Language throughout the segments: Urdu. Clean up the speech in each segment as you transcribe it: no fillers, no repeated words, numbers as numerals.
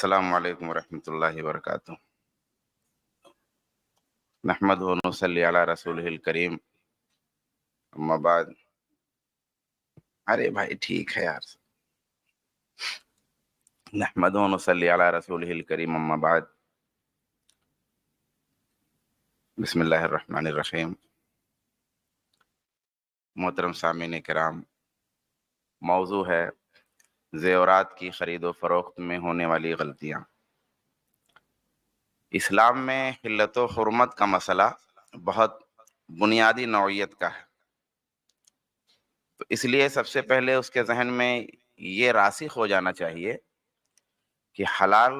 السلام علیکم ورحمۃ اللہ وبرکاتہ۔ نحمدہ و نصلی علی رسولہ الکریم، اما بعد۔ ارے بھائی ٹھیک ہے یار۔ نحمدہ و نصلی علی رسولہ الکریم، اما بعد۔ بسم اللہ الرحمن الرحیم۔ محترم سامعین کرام، موضوع ہے زیورات کی خرید و فروخت میں ہونے والی غلطیاں۔ اسلام میں حلت و حرمت کا مسئلہ بہت بنیادی نوعیت کا ہے، تو اس لیے سب سے پہلے اس کے ذہن میں یہ راسخ ہو جانا چاہیے کہ حلال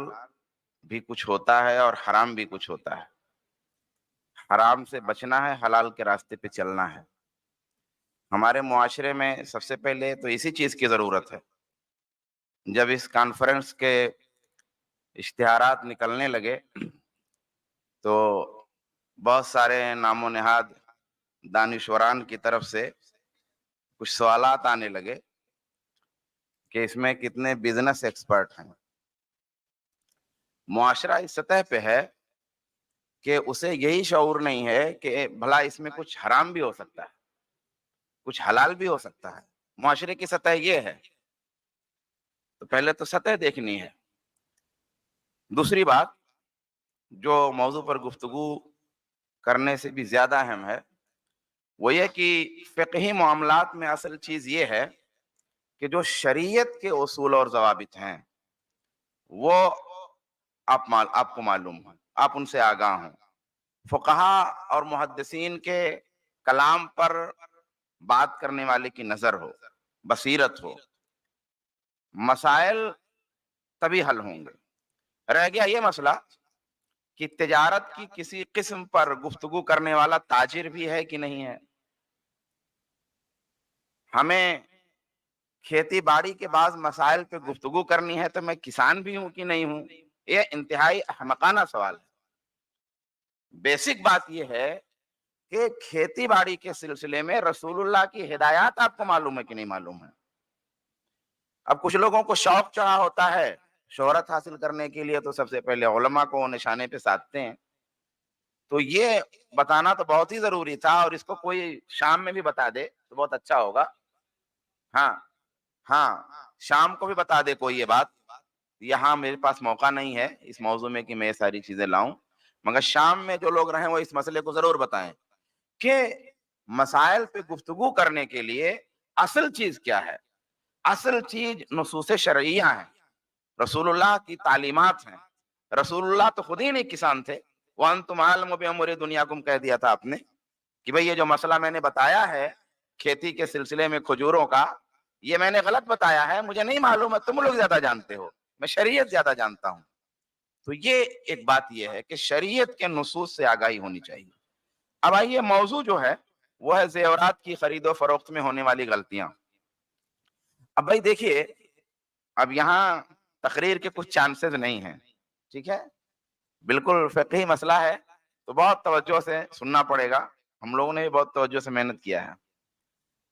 بھی کچھ ہوتا ہے اور حرام بھی کچھ ہوتا ہے۔ حرام سے بچنا ہے، حلال کے راستے پہ چلنا ہے۔ ہمارے معاشرے میں سب سے پہلے تو اسی چیز کی ضرورت ہے۔ جب اس کانفرنس کے اشتہارات نکلنے لگے تو بہت سارے نام و نہاد دانشوران کی طرف سے کچھ سوالات آنے لگے کہ اس میں کتنے بزنس ایکسپرٹ ہیں۔ معاشرہ اس سطح پہ ہے کہ اسے یہی شعور نہیں ہے کہ بھلا اس میں کچھ حرام بھی ہو سکتا ہے، کچھ حلال بھی ہو سکتا ہے۔ معاشرے کی سطح یہ ہے، تو پہلے تو سطح دیکھنی ہے۔ دوسری بات جو موضوع پر گفتگو کرنے سے بھی زیادہ اہم ہے، وہ یہ کہ فقہی معاملات میں اصل چیز یہ ہے کہ جو شریعت کے اصول اور ضوابط ہیں وہ آپ کو معلوم ہے، آپ ان سے آگاہ ہوں۔ فقہا اور محدثین کے کلام پر بات کرنے والے کی نظر ہو، بصیرت ہو، مسائل تبھی حل ہوں گے۔ رہ گیا یہ مسئلہ کہ تجارت کی کسی قسم پر گفتگو کرنے والا تاجر بھی ہے کہ نہیں ہے۔ ہمیں کھیتی باڑی کے بعض مسائل پہ گفتگو کرنی ہے تو میں کسان بھی ہوں کہ نہیں ہوں؟ یہ انتہائی احمقانہ سوال ہے۔ بیسک بات یہ ہے کہ کھیتی باڑی کے سلسلے میں رسول اللہ کی ہدایات آپ کو معلوم ہے کہ نہیں معلوم ہے؟ اب کچھ لوگوں کو شوق چڑھا ہوتا ہے شہرت حاصل کرنے کے لیے، تو سب سے پہلے علماء کو نشانے پہ ساتھتے ہیں۔ تو یہ بتانا تو بہت ہی ضروری تھا، اور اس کو کوئی شام میں بھی بتا دے تو بہت اچھا ہوگا۔ ہاں شام کو بھی بتا دے کوئی یہ بات۔ یہاں میرے پاس موقع نہیں ہے اس موضوع میں کہ میں یہ ساری چیزیں لاؤں، مگر شام میں جو لوگ رہیں وہ اس مسئلے کو ضرور بتائیں کہ مسائل پہ گفتگو کرنے کے لیے اصل چیز کیا ہے۔ اصل چیز نصوص شرعیہ ہیں، رسول اللہ کی تعلیمات ہیں۔ رسول اللہ تو خود ہی نہیں کسان تھے۔ وَأَنْتُمْ عَالِمُ بِأُمُورِ دُنْيَاكُمْ کہہ دیا تھا آپ نے کہ بھئی یہ جو مسئلہ میں نے بتایا ہے کھیتی کے سلسلے میں کھجوروں کا، یہ میں نے غلط بتایا ہے، مجھے نہیں معلوم ہے، تم لوگ زیادہ جانتے ہو، میں شریعت زیادہ جانتا ہوں۔ تو یہ ایک بات یہ ہے کہ شریعت کے نصوص سے آگاہی ہونی چاہیے۔ اب آئیے موضوع جو ہے وہ ہے زیورات کی خرید و فروخت میں ہونے والی غلطیاں۔ اب بھائی دیکھیے، اب یہاں تقریر کے کچھ چانسز نہیں ہیں، ٹھیک ہے؟ بالکل فقہی مسئلہ ہے تو بہت توجہ سے سننا پڑے گا۔ ہم لوگوں نے بھی بہت توجہ سے محنت کیا ہے۔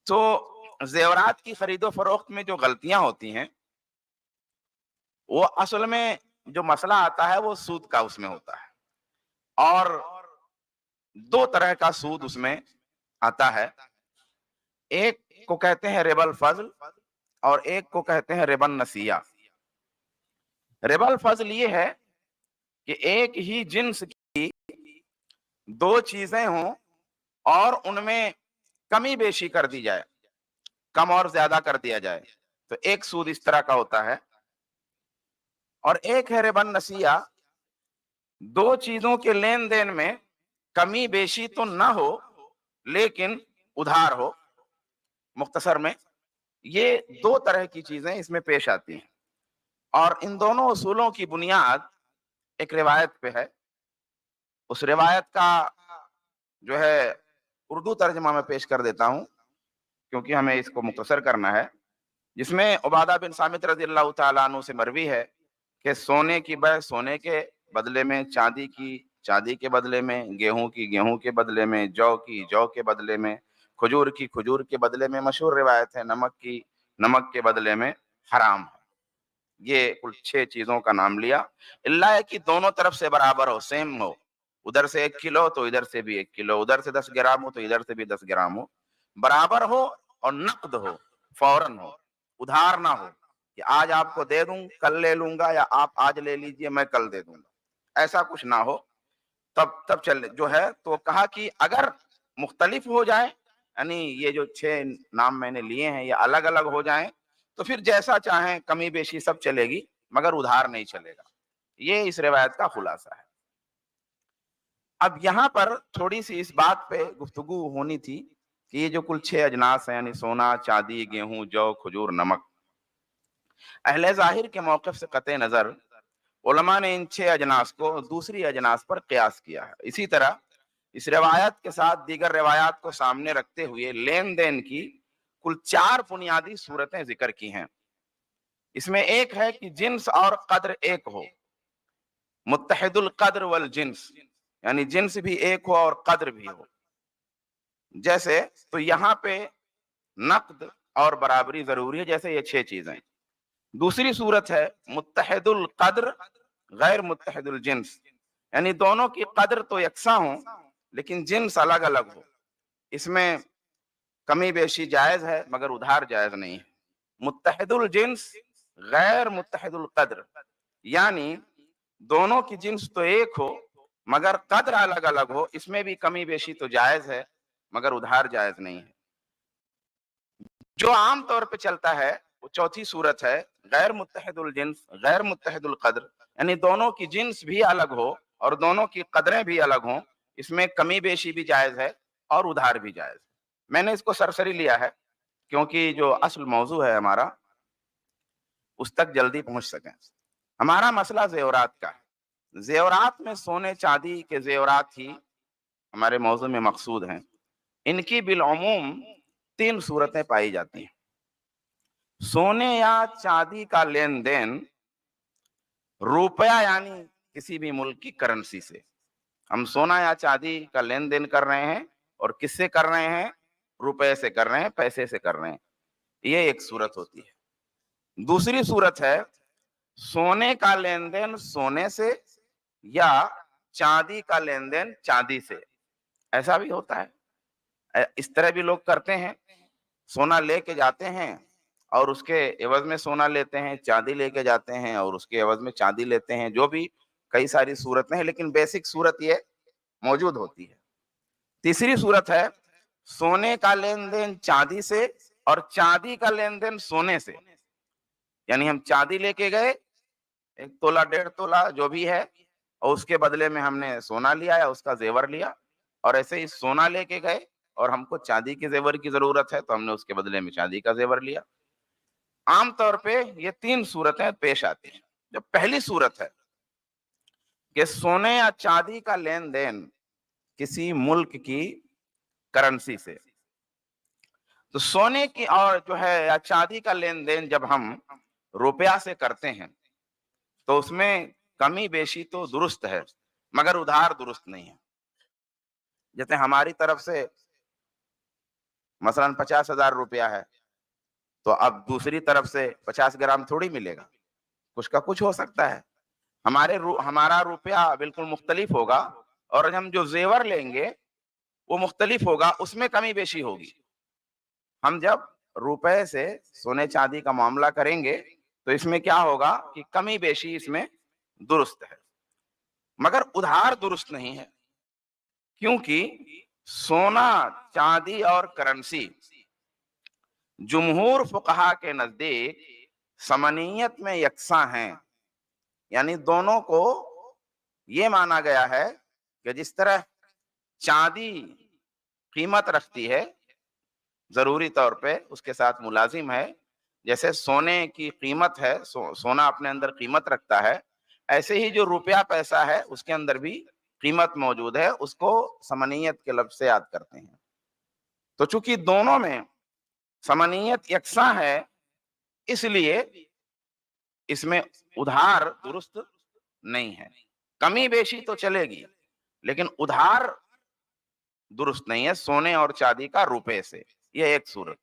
تو زیورات کی خرید و فروخت میں جو غلطیاں ہوتی ہیں وہ اصل میں جو مسئلہ آتا ہے وہ سود کا اس میں ہوتا ہے، اور دو طرح کا سود اس میں آتا ہے۔ ایک کو کہتے ہیں ربا الفضل اور ایک کو کہتے ہیں ربا النسیہ۔ ربا الفضل یہ ہے کہ ایک ہی جنس کی دو چیزیں ہوں اور ان میں کمی بیشی کر دی جائے، کم اور زیادہ کر دیا جائے، تو ایک سود اس طرح کا ہوتا ہے۔ اور ایک ہے ربا النسیہ، دو چیزوں کے لین دین میں کمی بیشی تو نہ ہو لیکن ادھار ہو۔ مختصر میں یہ دو طرح کی چیزیں اس میں پیش آتی ہیں، اور ان دونوں اصولوں کی بنیاد ایک روایت پہ ہے۔ اس روایت کا جو ہے اردو ترجمہ میں پیش کر دیتا ہوں کیونکہ ہمیں اس کو مختصر کرنا ہے، جس میں عبادہ بن صامت رضی اللہ تعالیٰ عنہ سے مروی ہے کہ سونے کی بے سونے کے بدلے میں، چاندی کی چاندی کے بدلے میں، گیہوں کی گیہوں کے بدلے میں، جو کی جو کے بدلے میں، کھجور کی کھجور کے بدلے میں، مشہور روایت ہے نمک کی نمک کے بدلے میں حرام ہے۔ یہ کل 6 چیزوں کا نام لیا، اللہ ہے کہ دونوں طرف سے برابر ہو، سیم ہو، ادھر سے 1 کلو تو ادھر سے بھی 1 کلو، ادھر سے 10 گرام ہو تو ادھر سے بھی 10 گرام ہو، برابر ہو، اور نقد ہو، فوراً ہو، ادھار نہ ہو کہ آج آپ کو دے دوں کل لے لوں گا، یا آپ آج لے لیجئے میں کل دے دوں گا، ایسا کچھ نہ ہو، تب چل جو ہے۔ تو کہا کہ اگر مختلف ہو جائیں، یعنی یہ جو 6 نام میں نے لیے ہیں یہ الگ الگ ہو جائیں، تو پھر جیسا چاہیں کمی بیشی سب چلے گی، مگر ادھار نہیں چلے گا۔ یہ اس روایت کا خلاصہ ہے۔ اب یہاں پر تھوڑی سی اس بات پہ گفتگو ہونی تھی کہ یہ جو کل 6 اجناس ہیں، یعنی سونا، چاندی، گیہوں، جو، کھجور، نمک، اہل ظاہر کے موقف سے قطع نظر علماء نے ان 6 اجناس کو دوسری اجناس پر قیاس کیا ہے۔ اسی طرح اس روایت کے ساتھ دیگر روایات کو سامنے رکھتے ہوئے لین دین کی کل 4 بنیادی صورتیں ذکر کی ہیں۔ اس میں ایک ہے کہ جنس اور قدر ایک ہو، متحد القدر والجنس، یعنی جنس بھی ایک ہو اور قدر بھی ہو۔ جیسے تو یہاں پہ نقد اور برابری ضروری ہے، جیسے یہ 6 چیزیں۔ دوسری صورت ہے متحد القدر غیر متحد الجنس، یعنی دونوں کی قدر تو یکساں ہوں لیکن جنس الگ الگ ہو، اس میں کمی بیشی جائز ہے مگر ادھار جائز نہیں ہے۔ متحد الجنس غیر متحد القدر، یعنی دونوں کی جنس تو ایک ہو مگر قدر الگ الگ ہو، اس میں بھی کمی بیشی تو جائز ہے مگر ادھار جائز نہیں ہے۔ جو عام طور پہ چلتا ہے وہ چوتھی صورت ہے غیر متحد الجنس غیر متحد القدر، یعنی دونوں کی جنس بھی الگ ہو اور دونوں کی قدریں بھی الگ ہوں، اس میں کمی بیشی بھی جائز ہے اور ادھار بھی جائز ہے۔ میں نے اس کو سرسری لیا ہے کیونکہ جو اصل موضوع ہے ہمارا اس تک جلدی پہنچ سکیں۔ ہمارا مسئلہ زیورات کا ہے۔ زیورات میں سونے چاندی کے زیورات ہی ہمارے موضوع میں مقصود ہیں۔ ان کی بالعموم 3 صورتیں پائی جاتی ہیں۔ سونے یا چاندی کا لین دین روپیہ یعنی کسی بھی ملک کی کرنسی سے، ہم سونا یا چاندی کا لین دین کر رہے ہیں اور کس سے کر رہے ہیں؟ روپے سے کر رہے ہیں، پیسے سے کر رہے ہیں، یہ ایک صورت ہوتی ہے۔ دوسری صورت ہے سونے کا لین دین سونے سے یا چاندی کا لین دین چاندی سے، ایسا بھی ہوتا ہے، اس طرح بھی لوگ کرتے ہیں، سونا لے کے جاتے ہیں اور اس کے عوض میں سونا لیتے ہیں، چاندی لے کے جاتے ہیں اور اس کے عوض میں چاندی لیتے ہیں، جو بھی کئی ساری صورتیں ہیں لیکن بیسک صورت یہ موجود ہوتی ہے۔ تیسری صورت ہے سونے کا لین دین چاندی سے اور چاندی کا لین دین سونے سے، یعنی ہم چاندی لے کے گئے 1 تولہ 1.5 تولہ جو بھی ہے، اور اس کے بدلے میں ہم نے سونا لیا یا اس کا زیور لیا، اور ایسے ہی سونا لے کے گئے اور ہم کو چاندی کے زیور کی ضرورت ہے تو ہم نے اس کے بدلے میں چاندی کا زیور لیا۔ عام طور پہ یہ 3 صورتیں پیش آتی ہیں۔ جو پہلی صورت ہے کہ سونے یا چاندی کا لین دین کسی ملک کی کرنسی سے، تو سونے کی اور جو ہے یا چاندی کا لین دین جب ہم روپیہ سے کرتے ہیں تو اس میں کمی بیشی تو درست ہے مگر ادھار درست نہیں ہے۔ جیسے ہماری طرف سے مثلا 50,000 روپیہ ہے تو اب دوسری طرف سے 50 گرام تھوڑی ملے گا، کچھ کا کچھ ہو سکتا ہے، ہمارا روپیہ بالکل مختلف ہوگا اور ہم جو زیور لیں گے وہ مختلف ہوگا، اس میں کمی بیشی ہوگی۔ ہم جب روپے سے سونے چاندی کا معاملہ کریں گے تو اس میں کیا ہوگا کہ کمی بیشی اس میں درست ہے مگر ادھار درست نہیں ہے، کیونکہ سونا چاندی اور کرنسی جمہور فقہا کے نزدیک ثمنیت میں یکساں ہیں، یعنی دونوں کو یہ مانا گیا ہے کہ جس طرح چاندی قیمت رکھتی ہے ضروری طور پہ اس کے ساتھ ملازم ہے، جیسے سونے کی قیمت ہے، سونا اپنے اندر قیمت رکھتا ہے، ایسے ہی جو روپیہ پیسہ ہے اس کے اندر بھی قیمت موجود ہے، اس کو ثمنیت کے لفظ سے یاد کرتے ہیں۔ تو چونکہ دونوں میں ثمنیت یکساں ہے اس لیے اس میں ادھار درست نہیں ہے، کمی بیشی تو چلے گی لیکن ادھار درست نہیں ہے سونے اور چاندی کا روپے سے۔ یہ ایک صورت،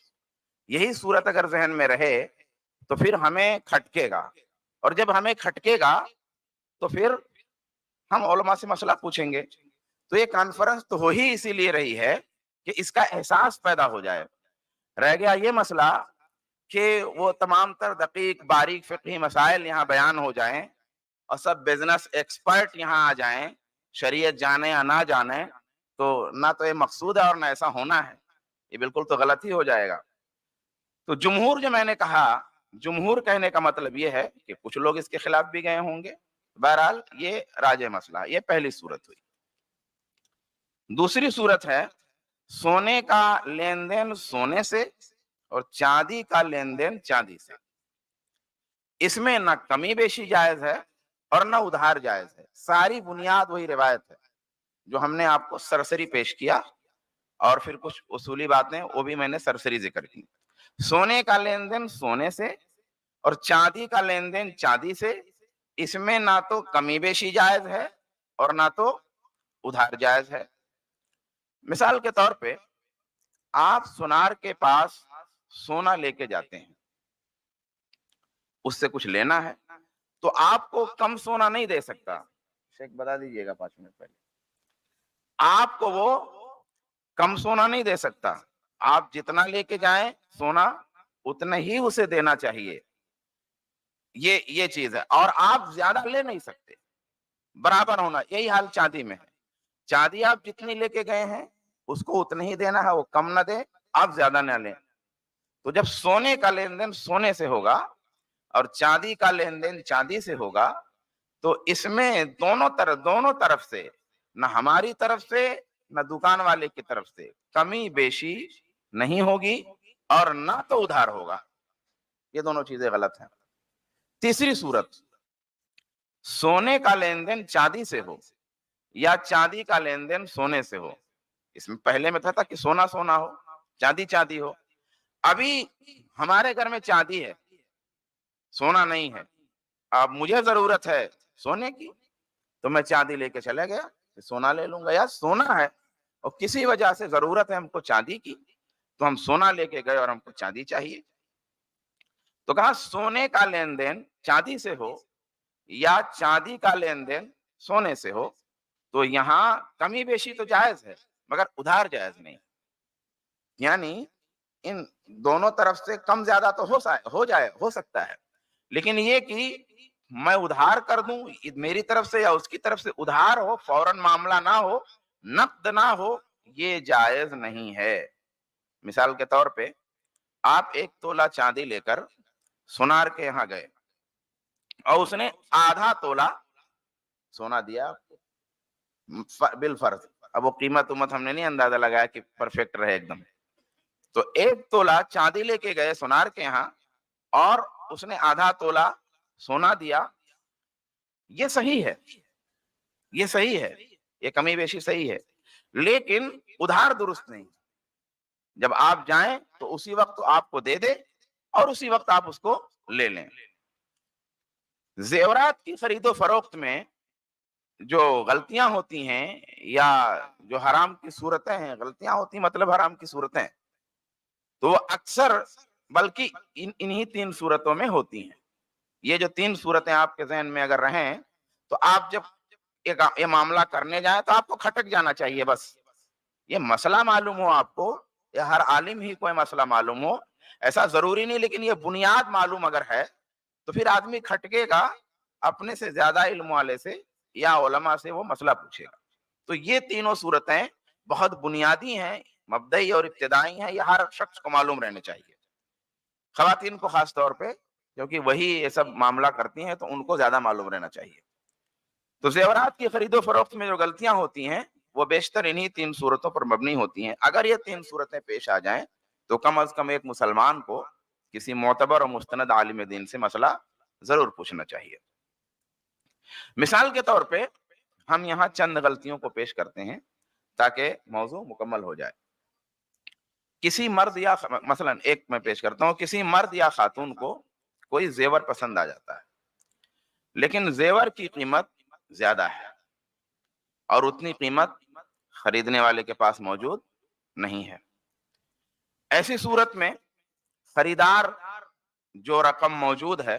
یہی صورت اگر ذہن میں رہے تو پھر ہمیں کھٹکے گا اور جب ہمیں کھٹکے گا تو پھر ہم علماء سے مسئلہ پوچھیں گے. تو یہ کانفرنس تو ہو ہی اسی لیے رہی ہے کہ اس کا احساس پیدا ہو جائے. رہ گیا یہ مسئلہ کہ وہ تمام تر دقیق باریک فقہی مسائل یہاں بیان ہو جائیں اور سب بزنس ایکسپرٹ یہاں آ جائیں, شریعت جانے یا نہ جانے, تو نہ تو یہ مقصود ہے اور نہ ایسا ہونا ہے. یہ بالکل تو غلط ہی ہو جائے گا. تو جمہور جو میں نے کہا, جمہور کہنے کا مطلب یہ ہے کہ کچھ لوگ اس کے خلاف بھی گئے ہوں گے. بہرحال یہ راجح مسئلہ, یہ پہلی صورت ہوئی. دوسری صورت ہے سونے کا لین دین سونے سے اور چاندی کا لین دین چاندی سے. اس میں نہ کمی بیشی جائز ہے اور نہ ادھار جائز ہے. ساری بنیاد وہی روایت ہے جو ہم نے آپ کو سرسری پیش کیا, اور پھر کچھ اصولی باتیں وہ بھی میں نے سرسری ذکر کی. سونے کا لین دین سونے سے اور چاندی کا لین دین چاندی سے, اس میں نہ تو کمی بیشی جائز ہے اور نہ تو ادھار جائز ہے. مثال کے طور پہ آپ سونار کے پاس سونا لے کے جاتے ہیں, اس سے کچھ لینا ہے تو آپ کو کم سونا نہیں دے سکتا. شیخ بتا دیجئے گا 5 منٹ پہلے. آپ کو وہ کم سونا نہیں دے سکتا. آپ جتنا لے کے جائیں سونا اتنا ہی اسے دینا چاہیے. یہ چیز ہے. اور آپ زیادہ لے نہیں سکتے, برابر ہونا. یہی حال چاندی میں ہے. چاندی آپ جتنی لے کے گئے ہیں اس کو اتنا ہی دینا ہے, وہ کم نہ دے, آپ زیادہ نہ لیں. تو جب سونے کا لین دین سونے سے ہوگا اور چاندی کا لین دین چاندی سے ہوگا, تو اس میں دونوں طرف سے, نہ ہماری طرف سے نہ دکان والے کی طرف سے کمی بیشی نہیں ہوگی اور نہ تو ادھار ہوگا. یہ دونوں چیزیں غلط ہیں. تیسری صورت, سونے کا لین دین چاندی سے ہو یا چاندی کا لین دین سونے سے ہو. اس میں پہلے میں تھا کہ سونا سونا ہو, چاندی چاندی ہو. ابھی ہمارے گھر میں چاندی ہے, سونا نہیں ہے. اب مجھے ضرورت ہے سونے کی تو میں چاندی لے کے چلے گیا, سونا لے لوں گا. یا سونا ہے اور کسی وجہ سے ضرورت ہے ہم کو چاندی کی, تو ہم سونا لے کے گئے اور ہم کو چاندی چاہیے. تو کہا سونے کا لین دین چاندی سے ہو یا چاندی کا لین دین سونے سے ہو, تو یہاں کمی بیشی تو جائز ہے مگر ادھار جائز نہیں. یعنی ان دونوں طرف سے کم زیادہ تو ہو سکتا ہے, لیکن یہ کہ میں ادھار کر دوں میری طرف سے یا اس کی طرف سے, ادھار ہو, فوراً معاملہ نہ ہو, نقد نہ ہو, یہ جائز نہیں ہے. مثال کے طور پہ آپ 1 تولہ چاندی لے کر سونار کے یہاں گئے اور اس نے آدھا تولہ سونا دیا بالفرض. اب وہ قیمت ہم نے نہیں اندازہ لگایا کہ پرفیکٹ رہے ایک دم. تو 1 تولہ چاندی لے کے گئے سونار کے یہاں اور اس نے آدھا تولہ سونا دیا. یہ صحیح ہے, یہ صحیح ہے, یہ کمی بیشی صحیح ہے, لیکن ادھار درست نہیں. جب آپ جائیں تو اسی وقت آپ کو دے دے اور اسی وقت آپ اس کو لے لیں. زیورات کی خرید و فروخت میں جو غلطیاں ہوتی ہیں یا جو حرام کی صورتیں ہیں, غلطیاں ہوتی مطلب حرام کی صورتیں, تو وہ اکثر بلکہ انہی 3 صورتوں میں ہوتی ہیں. یہ جو 3 صورتیں آپ کے ذہن میں اگر رہیں تو آپ جب یہ معاملہ کرنے جائیں تو آپ کو کھٹک جانا چاہیے. بس یہ مسئلہ معلوم ہو آپ کو, یا ہر عالم ہی کوئی مسئلہ معلوم ہو, ایسا ضروری نہیں, لیکن یہ بنیاد معلوم اگر ہے تو پھر آدمی کھٹکے گا اپنے سے زیادہ علم والے سے یا علماء سے وہ مسئلہ پوچھے گا. تو یہ تینوں صورتیں بہت بنیادی ہیں, مبدئی اور ابتدائی ہیں, یہ ہر شخص کو معلوم رہنے چاہیے. خواتین کو خاص طور پہ, کیونکہ وہی یہ سب معاملہ کرتی ہیں تو ان کو زیادہ معلوم رہنا چاہیے. تو زیورات کی خرید و فروخت میں جو غلطیاں ہوتی ہیں وہ بیشتر انہی 3 صورتوں پر مبنی ہوتی ہیں. اگر یہ 3 صورتیں پیش آ جائیں تو کم از کم ایک مسلمان کو کسی معتبر اور مستند عالم دین سے مسئلہ ضرور پوچھنا چاہیے. مثال کے طور پہ ہم یہاں چند غلطیوں کو پیش کرتے ہیں تاکہ موضوع مکمل ہو جائے. کسی مرد یا مثلا ایک میں پیش کرتا ہوں, کسی مرد یا خاتون کو کوئی زیور پسند آ جاتا ہے, لیکن زیور کی قیمت زیادہ ہے اور اتنی قیمت خریدنے والے کے پاس موجود نہیں ہے. ایسی صورت میں خریدار جو رقم موجود ہے